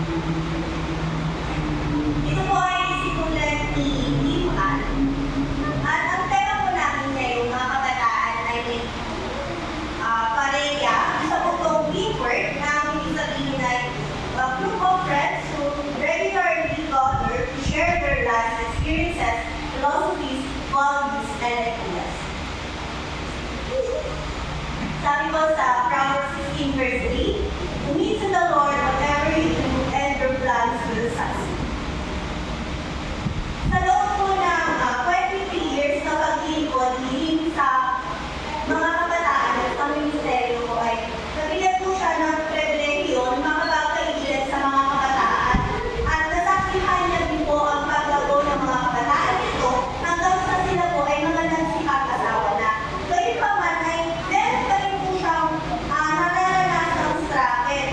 Ito po ay isinulat ni Liman. At ang tema po namin ngayong mga kabataan ay pareya, isa po itong keyword na ang ibig sabihin ay a group of friends who regularly gather to share their lives, experiences, philosophies, values, and ideas. Sabi po sa Proverbs 16 verse 3, "Commit to the Lord whatever you do, and your plans will succeed." Sa loob po ng 23 years na paglilingkod sa mga kabataan at sa ministeryo ko ay nabigyan po siya ng pribilehiyo na makapagkaibigan sa mga kabataan at nasaksihan niya din po ang paglago ng mga kabataan ito hanggang sa sila po ay mga nagsikap-asawa na. Gayun pa man ay meron pa rin po siyang nararanasang struggle.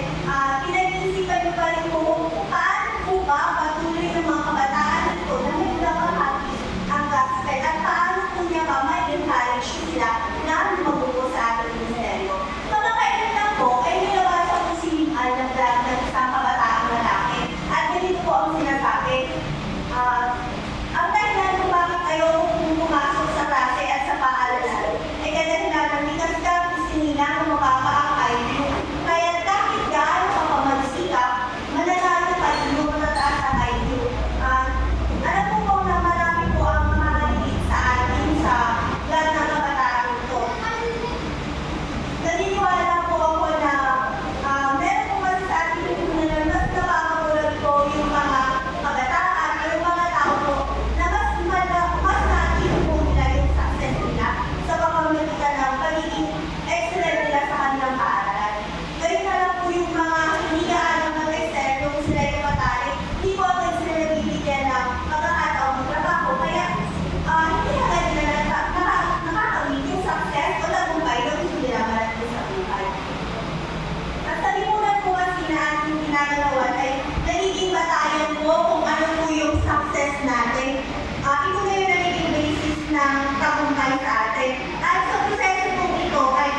Pinag-iisipan niyo pa rin po kung paano po ba patuloy ng mga kabataan ito na may nakahati ang gospel at paano po niya pa ma-encourage sila na mabuo sa ating ministeryo. Mga kaibigan po ay nilawasan po si Liman ng vlog ng isang kabataang lalaki at ganito po ang sinasabi. Ang dahilan kung bakit ayaw kong pumasok sa klase at sa paaralan ay kadahilan ng likas-gas isinila ng mababa ang IQ. Kaya kahit gaano ka pa magsikap, mananalo pa rin yung matataas ang IQ. Alam po po na marami po ang makakaliit sa atin sa vlog ng kabataan ito. Naniniwala po ako na meron po kasi sa ating lipunan na mas nakakagulat po yung mga kabataan o yung mga tao po na mas na-achieve po nila yung success nila sa pamamagitan ng pagiging excellent nila sa kanilang paaralan. Gayun na lang po yung mga hindi gaano mag-excel kung sila yung matalik, hindi po agad sila nabibigyan ng pagkakataong magtrabaho. Kaya hindi agad nila nakakawin yung success o tagumpay na gusto nila marating sa buhay. At sa lipunan po kasi na ating ginagalawan ay nagiging batayan po kung ano po yung success natin. Ito na yung nagiging basis ng tagumpay sa atin. At sa proseso po ito ay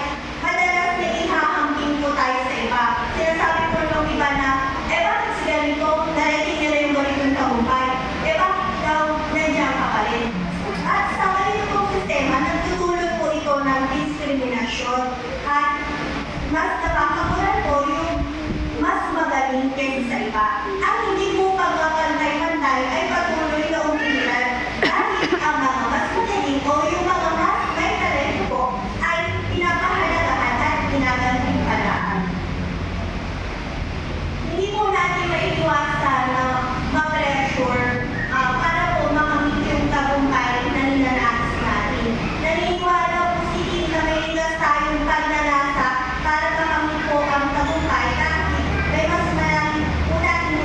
madalas na ihahambing po tayo sa iba. Sinasabi po ng iba na, bakit si ganito? Narating nila yung ganitong tagumpay. Bakit daw nandiyan ka pa rin? At sa ganito pong sistema, nagtutulog po ito ng diskriminasyon. At mas napakakulan po yung mas magaling kaysa sa iba. Ang hindi po pagkakantay-pantay ay patuloy na umiilan dahil ang mga mas magaling o yung mga mas may talento po ay pinapahalagahan at ginagantimpalaan. Hindi po natin maiiwasan na ma-pressure para po makamit yung tagumpay na ninanais natin. Naniniwala po si Kim na may ligas tayong pagnanasa para makamit po ang tagumpay dahil may mas maraming po natin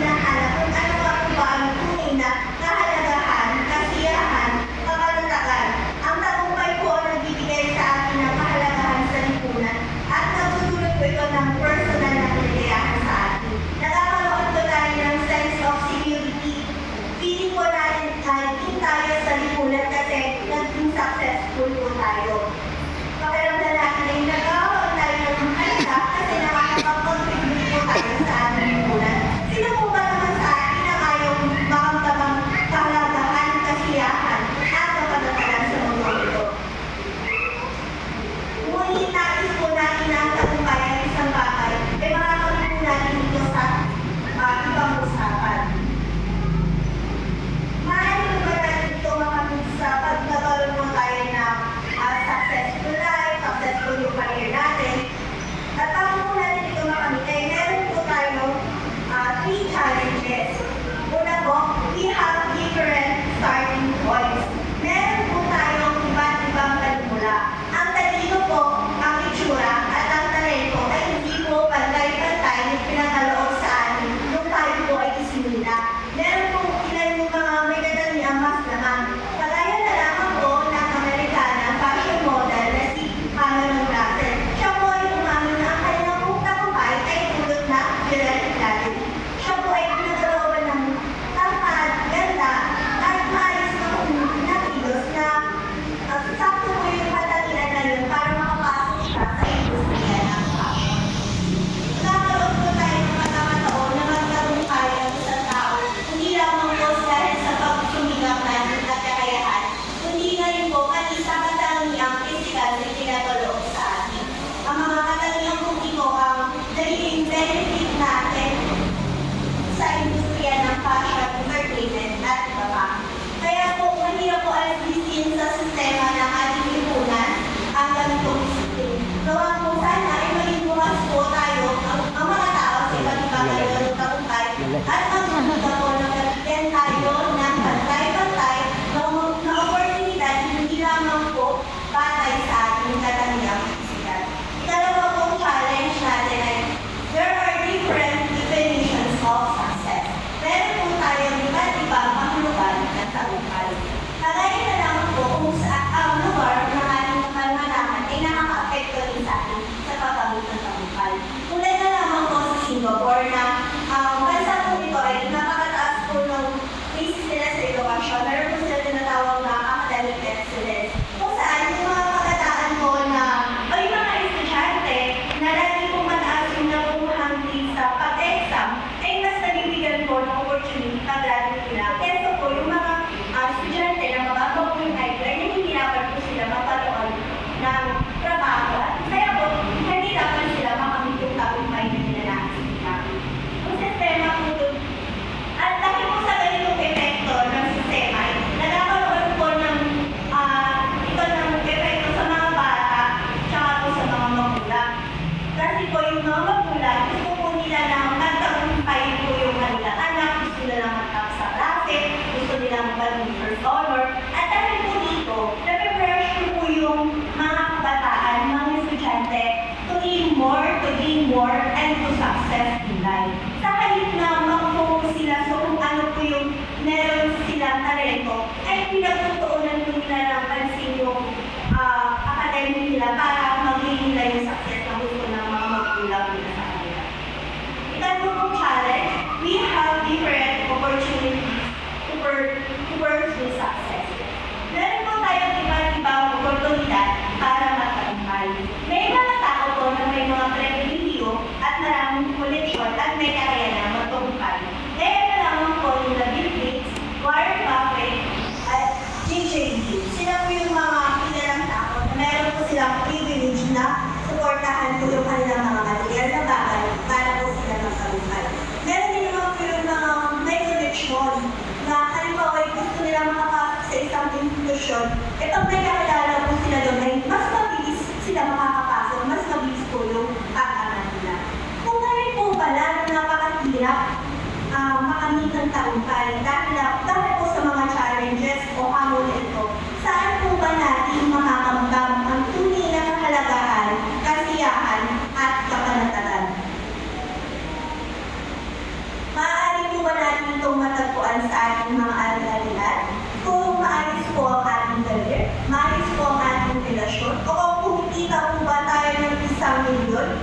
ating mga ari-arian, kung maayos po ang ating career, maayos po ang ating relasyon, o kung kumikita po ba tayo ng 1,000,000.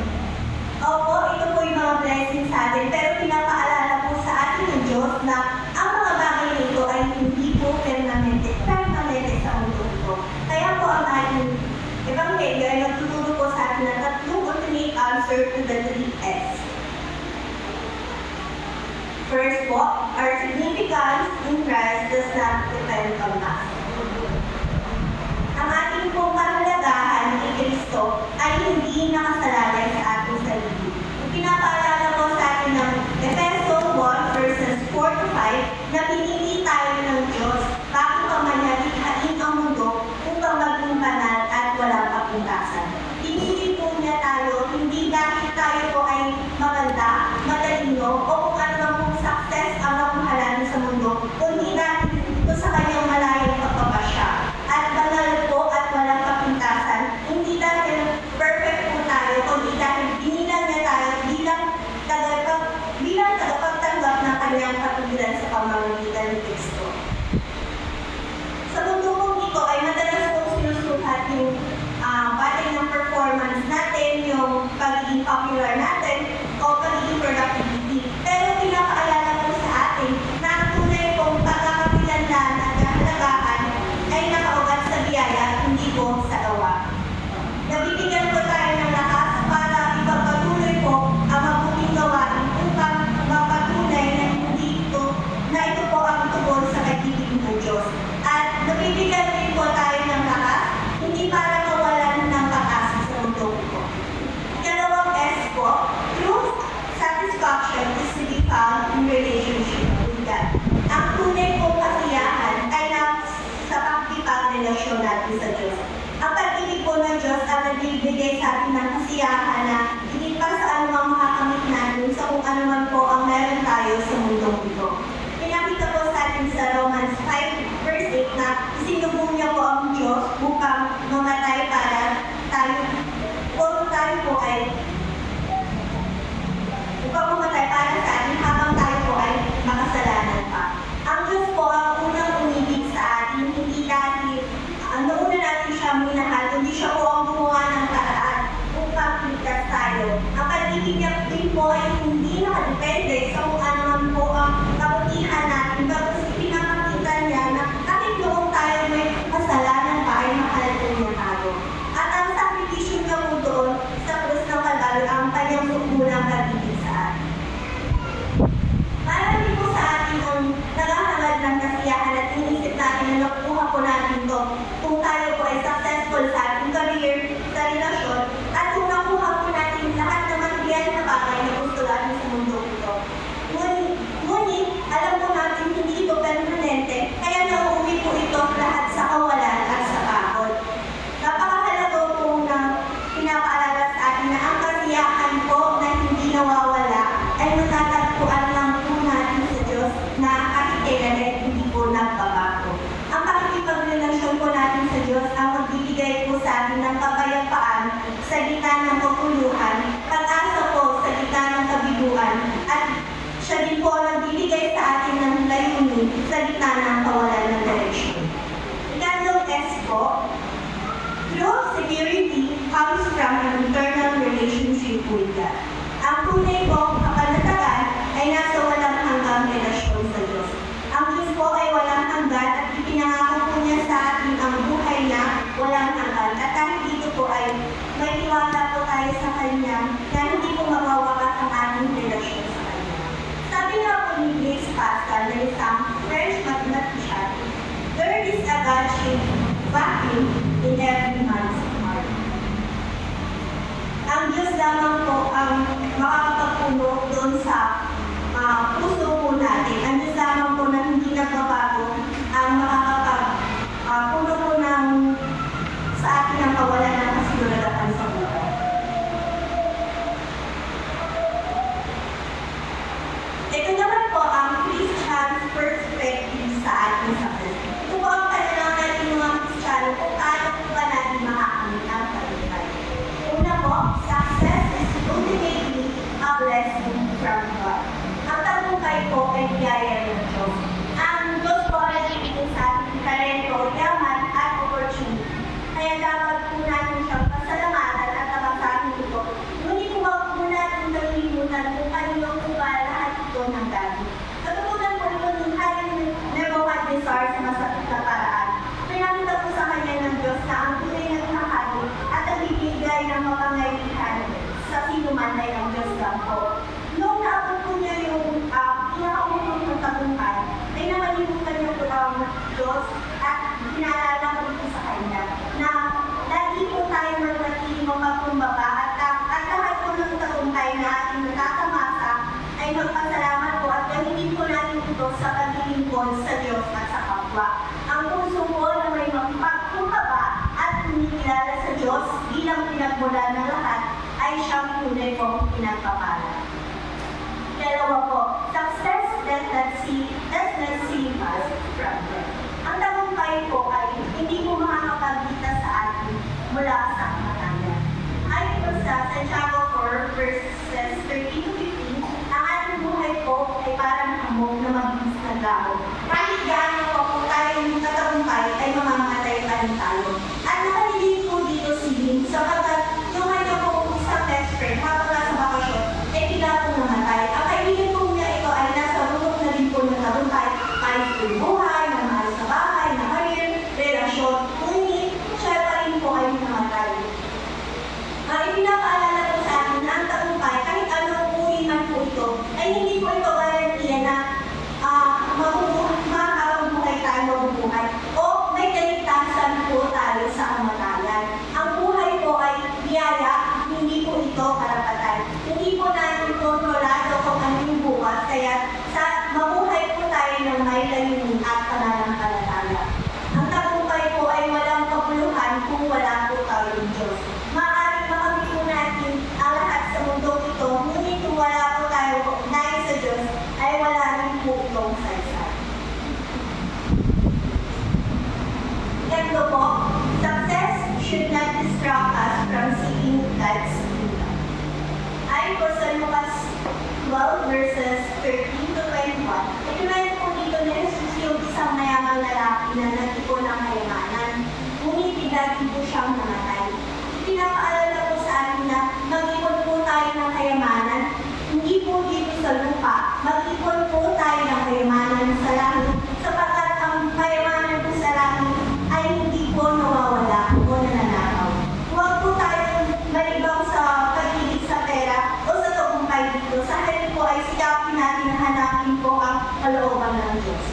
Opo, ito po yung mga blessings sa atin, pero pinapaalala po sa atin ng Diyos na ang mga bagay nito ay hindi po permanente sa mundo ito. Kaya po ang ating Ebanghelyo ay nagtuturo po sa atin ng tatlong ultimate answer to the 3 S. First po, our significance in Christ does not depend on us. Ang ating pong kahalagahan kay Kristo ay hindi nakasalalay sa ating sarili. Pinapaalala po sa atin ng Efeso 1 verses 4 to 5 na pinili tayo ng Diyos bago pa man niya likhain ang mundo upang maging banal at walang kapintasan. Pinili po niya tayo hindi dahil tayo po ay maganda, matalino, o kung ano man pong success ang makuhalanin sa mundo, kundi dahil ito sa kanyang malayang pagpapasya. At banal po at walang kapintasan, hindi dahil perfect po tayo, kundi dahil binilang niya tayo bilang tagapagtanggap ng kanyang katuwiran sa pamamagitan ni Kristo. Sa mundo pong ito ay madalas pong sinusukat yung batay ng performance natin, yung pagiging popular natin, o pagiging productivity. Pero pinapaalala po sa atin na ang tunay pong pagkakapilanlan at kahalagahan ay nakaugat sa biyaya, hindi po sa gawa. Nabibigyan po tayo ng lakas para ipagpatuloy po ang mabuting gawain upang mapatunay na ito po ang tugon sa kaibigan ng Diyos. At nabibigyan din po tayo ng lakas, hindi para mawalan ng pag-asa sa mundo po. Ikalawang S po, true satisfaction is to be found in relationship with God. Ang tunay pong kasiyahan ay sa pakikipagrelasyon natin sa Diyos. Ang pag-ibig po ng Diyos ang nagbibigay sa atin ng kasiyahan na hindi pa sa anumang makakamit natin sa kung ano man po ang meron tayo sa mundong ito. Pinakita po sa atin sa Romans 5 verse 8 na isinubong niya po ang Diyos upang mamatay para tayo po ay upang mamatay para sa atin habang tayo po ay makasalanan pa. Ang Diyos po ang unang umibig sa atin, hindi dahil noon na natin siya minahal, kundi siya po ang gumawa ng paraan upang ligtas tayo. Ang pag-ibig niya din po ay hindi nakadepende sa kung ano man po ang kabutihan natin, tapos pinapakita niya na kahit noong tayo may kasalanan pa ay mahal po niya tayo. At ang sakripisyo niya po doon sa krus ng Kalbaryo ang kanyang sumunang pag-ibig sa atin. Marami po sa atin ang naghahangad ng kasiyahan at inisip natin na nakukuha po natin ito kung tayo po ay successful sa ating career, sa relasyon, at kung nakuha po natin lahat ng material na bagay na gusto natin sa mundo ito. Ngunit, alam po natin hindi ito permanente, kaya nauuwi po ito lahat sa kawalan at sa pagod. Napakahalaga po na pinapaalala sa atin na ang kasiyahan po na hindi nawawala ay matatagpuan lang po natin sa Diyos na kahit kailan ay hindi po nagbabago. Ang pakikipagrelasyon po natin sa Diyos ang magbibigay po sa atin ng kapayapaan sa gitna ng kaguluhan, pag-asa po sa gitna ng kabiguan, at siya din po ang nagbibigay sa atin ng layunin sa gitna ng kawalan ng direksyon. Ikalawang S po, true security comes from an internal relationship with God. Ang tunay po kapanatagan ay nasa walang hanggang relasyon sa Diyos. Ang Diyos po ay walang hanggan at ipinangako po niya sa atin ang buhay na walang hanggan. At dahil dito po ay may tiwala po tayo sa Kanya na hindi po mawawakas ang ating relasyon sa Kanya. Sabi nga po ni Blaise Pascal na isang French mathematician, there is a God-shaped vacuum in every man's heart. Ang Diyos lamang po ang makakapagpuno doon sa puso po natin. Ang Diyos lamang po na hindi nagbabago ang makakapagpuno po sa atin ang kawalan ng kasiguraduhan sa buhay. Ito naman po ang Christian perspective sa ating success. Ito po ang kanilang natin mga Kristiyano kung paano po ba natin makakamit ang tagumpay. Una po, success is ultimately a blessing from God. Ang tagumpay po ay biyaya ng Diyos. Ang ito sa paglilingkod sa Diyos at sa kapwa. Ang puso ko na may mapagkumbaba at kumikilala sa Diyos bilang pinagmulan ng lahat ay siyang tunay kong pinagpapala. Dalawa po, success does not save us from death. Ang tagumpay po ay hindi po makakapagligtas sa atin mula sa kamatayan. Ayon po sa Santiago 4 verses 13 to 15, ang ating buhay po ay parang hamog na mabilis na dahon. Kahit gaano po tayong natagumpay ay mamamatay pa rin tayo. At nakalilig po dito si Lynn sapagkat yung kanya po isang best friend habang nasa bakasyon ay bigla po namatay. Ang kaibigan po niya ito ay nasa rulok na rin po ng tagumpay, ayos po yung buhay, na maayos sa bahay, na career, relasyon, ngunit siya pa rin po ay namatay. Ipinapaalala po sa atin na ang tagumpay, kahit anong uri man po ito, ay hindi po ito garantiya na habang buhay tayo mabubuhay o may kaligtasan po tayo sa kamatayan. Ang buhay po ay biyaya, hindi po ito karapatan. Hindi po natin kontrolado kung ano yung bukas, kaya mabuhay po tayo ng may layunin at pananampalataya. Ang tagumpay po ay walang kabuluhan kung wala po tayong Diyos. Maaaring makamit po natin ang lahat sa mundong ito, ngunit kung wala po tayo dahil sa Diyos, ay wala rin po itong saysay. Ito po, success should not distract us from seeking God's kingdom. Ayon po sa Lucas 12 verses 13 to 21, ikinayang po dito ni Jesus yung isang mayamang lalaki na nag-ipon ng kayamanan, ngunit bigla din po siyang namatay. Pinapaalala po sa atin na mag-ipon po tayo ng kayamanan, hindi po dito sa lupa, mag-ipon po tayo ng kayamanan sa langit, sapagkat ang kayamanan po sa langit ay hindi po nawawala o nananakaw. Huwag po tayong malibang sa pag-ibig sa pera o sa tagumpay dito, sa halip po ay sikapin natin na hanapin po ang kalooban ng Diyos.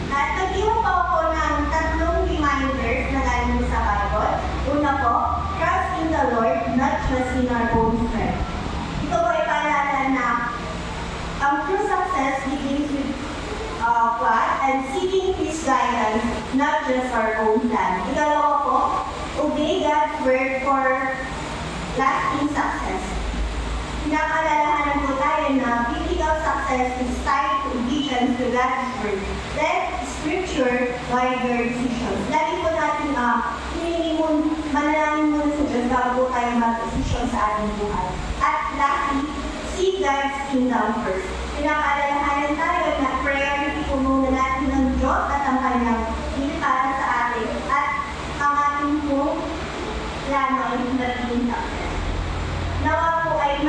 At nag-iwan po ako ng tatlong reminders na galing sa Bible. Una po, trust in the Lord, not trust in our own strength. Ito po ay paalala na ang true success begins with God and seeking His guidance, not just our own plan. Ikalawa po, obey God's word for lasting success. Pinapaalalahanan po tayo na biblical success is tied to obedience to God's word. Let Scripture guide your decisions. Lagi po natin manalangin muna sa Diyos bago tayo mag-desisyon sa ating buhay. At lastly, seek God's kingdom first. Pinapaalalahanan tayo na priority po muna natin ng Diyos at ang kanyang para sa atin. At ang ating po plano ay magiging success. Nawa po ay